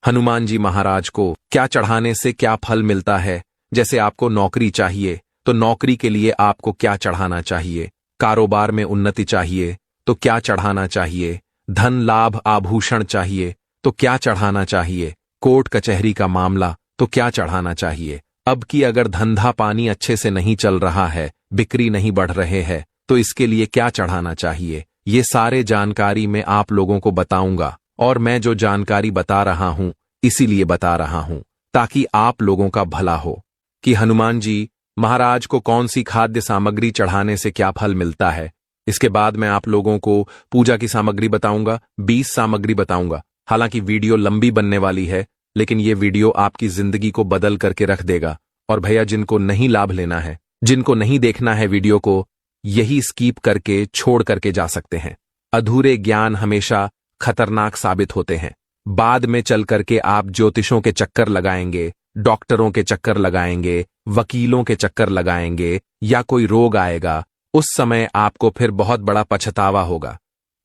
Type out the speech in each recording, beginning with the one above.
हनुमान जी महाराज को क्या चढ़ाने से क्या फल मिलता है। जैसे आपको नौकरी चाहिए तो नौकरी के लिए आपको क्या चढ़ाना चाहिए, कारोबार में उन्नति चाहिए तो क्या चढ़ाना चाहिए, धन लाभ आभूषण चाहिए तो क्या चढ़ाना चाहिए, कोर्ट कचहरी का मामला तो क्या चढ़ाना चाहिए। अब की अगर धंधा पानी अच्छे से नहीं चल रहा है, बिक्री नहीं बढ़ रहे हैं, तो इसके लिए क्या चढ़ाना चाहिए, ये सारे जानकारी मैं आप लोगों को बताऊंगा। और मैं जो जानकारी बता रहा हूं इसीलिए बता रहा हूं ताकि आप लोगों का भला हो कि हनुमान जी महाराज को कौन सी खाद्य सामग्री चढ़ाने से क्या फल मिलता है। इसके बाद मैं आप लोगों को पूजा की सामग्री बताऊंगा, 20 सामग्री बताऊंगा। हालांकि वीडियो लंबी बनने वाली है, लेकिन ये वीडियो आपकी जिंदगी को बदल करके रख देगा। और भैया जिनको नहीं लाभ लेना है, जिनको नहीं देखना है वीडियो को, यही स्कीप करके छोड़ करके जा सकते हैं। अधूरे ज्ञान हमेशा खतरनाक साबित होते हैं। बाद में चल करके आप ज्योतिषों के चक्कर लगाएंगे, डॉक्टरों के चक्कर लगाएंगे, वकीलों के चक्कर लगाएंगे, या कोई रोग आएगा, उस समय आपको फिर बहुत बड़ा पछतावा होगा।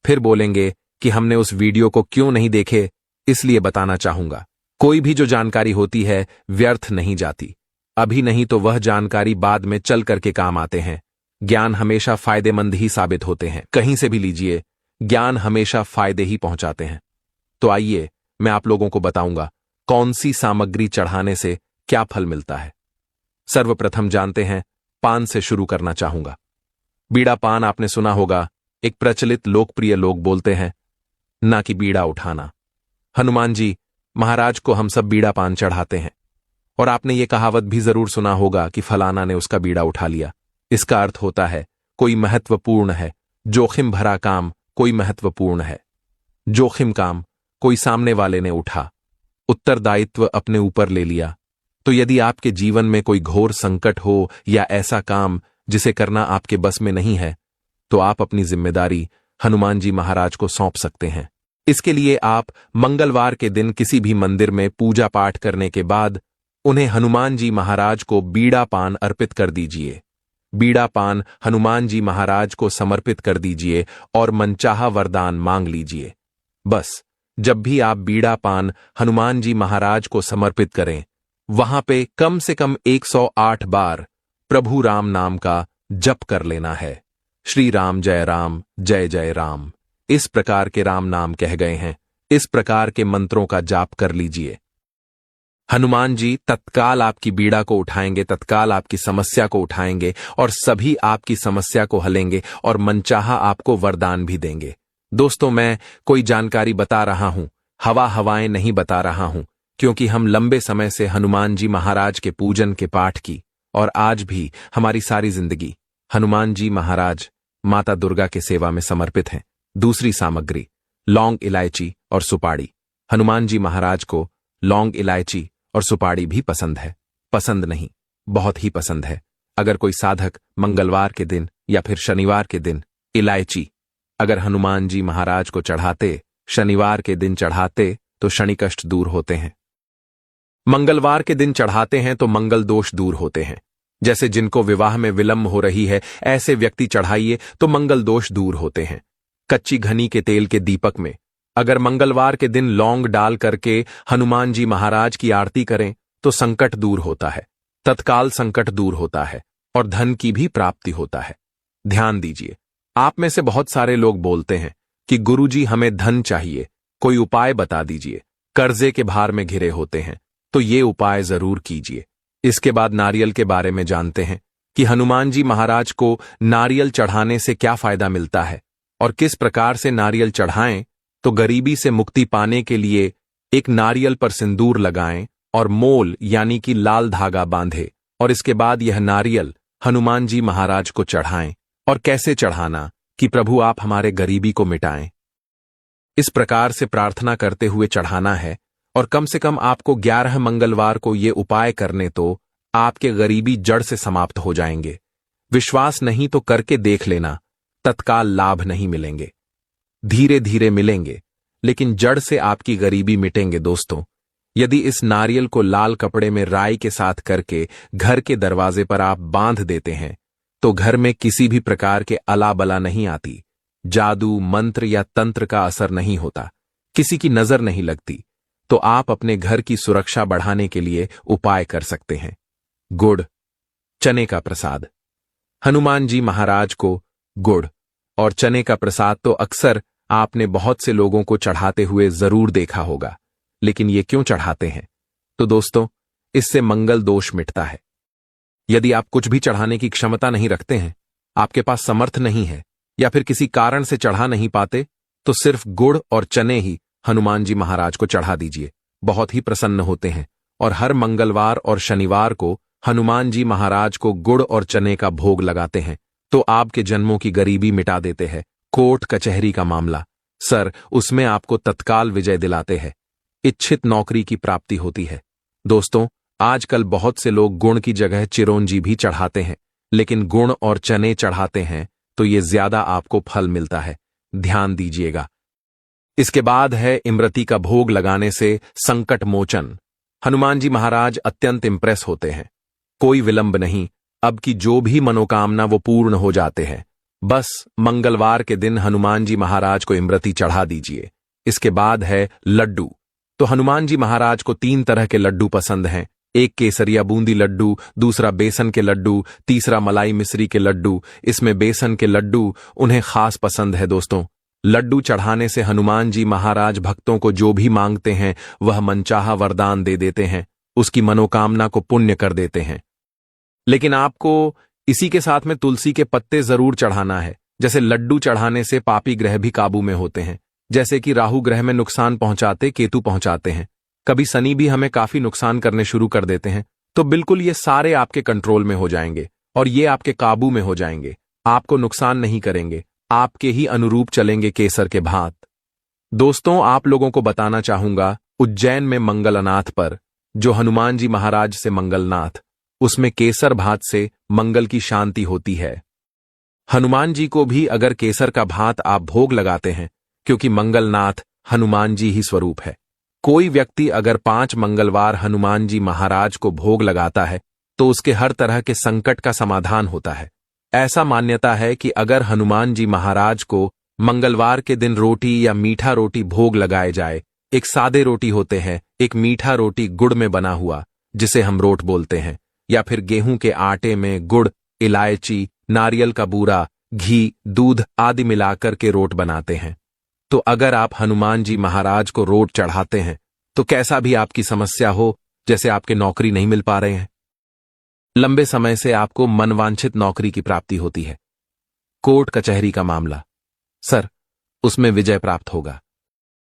फिर बोलेंगे कि हमने उस वीडियो को क्यों नहीं देखे। इसलिए बताना चाहूंगा, कोई भी जो जानकारी होती है व्यर्थ नहीं जाती। अभी नहीं तो वह जानकारी बाद में चल करके काम आते हैं। ज्ञान हमेशा फायदेमंद ही साबित होते हैं। कहीं से भी लीजिए, ज्ञान हमेशा फायदे ही पहुंचाते हैं। तो आइए मैं आप लोगों को बताऊंगा कौन सी सामग्री चढ़ाने से क्या फल मिलता है। सर्वप्रथम जानते हैं, पान से शुरू करना चाहूंगा। बीड़ा पान आपने सुना होगा, एक प्रचलित लोकप्रिय लोग बोलते हैं ना कि बीड़ा उठाना। हनुमान जी महाराज को हम सब बीड़ा पान चढ़ाते हैं। और आपने ये कहावत भी जरूर सुना होगा कि फलाना ने उसका बीड़ा उठा लिया। इसका अर्थ होता है कोई महत्वपूर्ण है, जोखिम भरा काम कोई महत्वपूर्ण है। जोखिम काम कोई सामने वाले ने उठा, उत्तरदायित्व अपने ऊपर ले लिया। तो यदि आपके जीवन में कोई घोर संकट हो या ऐसा काम जिसे करना आपके बस में नहीं है, तो आप अपनी जिम्मेदारी हनुमान जी महाराज को सौंप सकते हैं। इसके लिए आप मंगलवार के दिन किसी भी मंदिर में पूजा पाठ करने के बाद उन्हें हनुमान जी महाराज को बीड़ा पान अर्पित कर दीजिए। बीड़ा पान हनुमान जी महाराज को समर्पित कर दीजिए और मनचाहा वरदान मांग लीजिए। बस जब भी आप बीड़ा पान हनुमान जी महाराज को समर्पित करें, वहां पे कम से कम 108 बार प्रभु राम नाम का जप कर लेना है। श्री राम जय जय राम, इस प्रकार के राम नाम कह गए हैं, इस प्रकार के मंत्रों का जाप कर लीजिए। हनुमान जी तत्काल आपकी बीड़ा को उठाएंगे, तत्काल आपकी समस्या को उठाएंगे और सभी आपकी समस्या को हलेंगे और मनचाहा आपको वरदान भी देंगे। दोस्तों, मैं कोई जानकारी बता रहा हूं, हवाएं नहीं बता रहा हूं, क्योंकि हम लंबे समय से हनुमान जी महाराज के पूजन के पाठ की और आज भी हमारी सारी जिंदगी हनुमान जी महाराज माता दुर्गा के सेवा में समर्पित हैं। दूसरी सामग्री, लौंग, इलायची और सुपाड़ी। हनुमान जी महाराज को लौंग, इलायची और सुपाड़ी भी पसंद है। पसंद नहीं, बहुत ही पसंद है। अगर कोई साधक मंगलवार के दिन या फिर शनिवार के दिन इलायची अगर हनुमान जी महाराज को चढ़ाते, शनिवार के दिन चढ़ाते, तो शनि कष्ट दूर होते हैं। मंगलवार के दिन चढ़ाते हैं तो मंगल दोष दूर होते हैं। जैसे जिनको विवाह में विलंब हो रही है, ऐसे व्यक्ति चढ़ाइए तो मंगल दोष दूर होते हैं। कच्ची घनी के तेल के दीपक में अगर मंगलवार के दिन लौंग डाल करके हनुमान जी महाराज की आरती करें तो संकट दूर होता है, तत्काल संकट दूर होता है और धन की भी प्राप्ति होता है। ध्यान दीजिए, आप में से बहुत सारे लोग बोलते हैं कि गुरुजी हमें धन चाहिए, कोई उपाय बता दीजिए। कर्जे के भार में घिरे होते हैं, तो ये उपाय जरूर कीजिए। इसके बाद नारियल के बारे में जानते हैं कि हनुमान जी महाराज को नारियल चढ़ाने से क्या फायदा मिलता है और किस प्रकार से नारियल चढ़ाएं। तो गरीबी से मुक्ति पाने के लिए एक नारियल पर सिंदूर लगाएं और मोल यानी कि लाल धागा बांधे और इसके बाद यह नारियल हनुमान जी महाराज को चढ़ाएं। और कैसे चढ़ाना कि प्रभु आप हमारे गरीबी को मिटाएं, इस प्रकार से प्रार्थना करते हुए चढ़ाना है। और कम से कम आपको 11 मंगलवार को ये उपाय करने तो आपके गरीबी जड़ से समाप्त हो जाएंगे। विश्वास नहीं तो करके देख लेना, तत्काल लाभ नहीं मिलेंगे, धीरे धीरे मिलेंगे, लेकिन जड़ से आपकी गरीबी मिटेंगे। दोस्तों, यदि इस नारियल को लाल कपड़े में राई के साथ करके घर के दरवाजे पर आप बांध देते हैं तो घर में किसी भी प्रकार के अला बला नहीं आती, जादू मंत्र या तंत्र का असर नहीं होता, किसी की नजर नहीं लगती। तो आप अपने घर की सुरक्षा बढ़ाने के लिए उपाय कर सकते हैं। गुड़, चने का प्रसाद। हनुमान जी महाराज को गुड़ और चने का प्रसाद तो अक्सर आपने बहुत से लोगों को चढ़ाते हुए जरूर देखा होगा, लेकिन ये क्यों चढ़ाते हैं? तो दोस्तों, इससे मंगल दोष मिटता है। यदि आप कुछ भी चढ़ाने की क्षमता नहीं रखते हैं, आपके पास समर्थ नहीं है या फिर किसी कारण से चढ़ा नहीं पाते, तो सिर्फ गुड़ और चने ही हनुमान जी महाराज को चढ़ा दीजिए। बहुत ही प्रसन्न होते हैं और हर मंगलवार और शनिवार को हनुमान जी महाराज को गुड़ और चने का भोग लगाते हैं तो आपके जन्मों की गरीबी मिटा देते हैं। कोर्ट कचहरी का मामला, सर, उसमें आपको तत्काल विजय दिलाते हैं। इच्छित नौकरी की प्राप्ति होती है। दोस्तों, आजकल बहुत से लोग गुड़ की जगह चिरौंजी भी चढ़ाते हैं, लेकिन गुड़ और चने चढ़ाते हैं तो ये ज्यादा आपको फल मिलता है। ध्यान दीजिएगा। इसके बाद है इमरती का भोग लगाने से संकट मोचन। हनुमान जी महाराज अत्यंत इंप्रेस होते हैं। कोई विलंब नहीं, अब की जो भी मनोकामना वो पूर्ण हो जाते हैं। बस मंगलवार के दिन हनुमान जी महाराज को इमरती चढ़ा दीजिए। इसके बाद है लड्डू। तो हनुमान जी महाराज को 3 तरह के लड्डू पसंद हैं। एक केसरिया बूंदी लड्डू, दूसरा बेसन के लड्डू, तीसरा मलाई मिश्री के लड्डू। इसमें बेसन के लड्डू उन्हें खास पसंद है। दोस्तों, लड्डू चढ़ाने से हनुमान जी महाराज भक्तों को जो भी मांगते हैं वह मनचाहा वरदान दे देते हैं, उसकी मनोकामना को पुण्य कर देते हैं। लेकिन आपको इसी के साथ में तुलसी के पत्ते जरूर चढ़ाना है। जैसे लड्डू चढ़ाने से पापी ग्रह भी काबू में होते हैं। जैसे कि राहु ग्रह में नुकसान पहुंचाते केतु पहुंचाते हैं, कभी शनि भी हमें काफी नुकसान करने शुरू कर देते हैं। तो बिल्कुल ये सारे आपके कंट्रोल में हो जाएंगे और ये आपके काबू में हो जाएंगे। आपको नुकसान नहीं करेंगे, आपके ही अनुरूप चलेंगे केसर के भांत। दोस्तों, आप लोगों को बताना चाहूंगा, उज्जैन में मंगलनाथ पर जो हनुमान जी महाराज से मंगलनाथ, उसमें केसर भात से मंगल की शांति होती है। हनुमान जी को भी अगर केसर का भात आप भोग लगाते हैं, क्योंकि मंगलनाथ हनुमान जी ही स्वरूप है। कोई व्यक्ति अगर 5 मंगलवार हनुमान जी महाराज को भोग लगाता है तो उसके हर तरह के संकट का समाधान होता है। ऐसा मान्यता है कि अगर हनुमान जी महाराज को मंगलवार के दिन रोटी या मीठा रोटी भोग लगाए जाए, एक सादे रोटी होते हैं, एक मीठा रोटी गुड़ में बना हुआ जिसे हम रोट बोलते हैं, या फिर गेहूं के आटे में गुड़, इलायची, नारियल का बूरा, घी, दूध आदि मिलाकर के रोट बनाते हैं। तो अगर आप हनुमान जी महाराज को रोट चढ़ाते हैं तो कैसा भी आपकी समस्या हो, जैसे आपके नौकरी नहीं मिल पा रहे हैं, लंबे समय से आपको मनवांछित नौकरी की प्राप्ति होती है, कोर्ट कचहरी का मामला, सर, उसमें विजय प्राप्त होगा।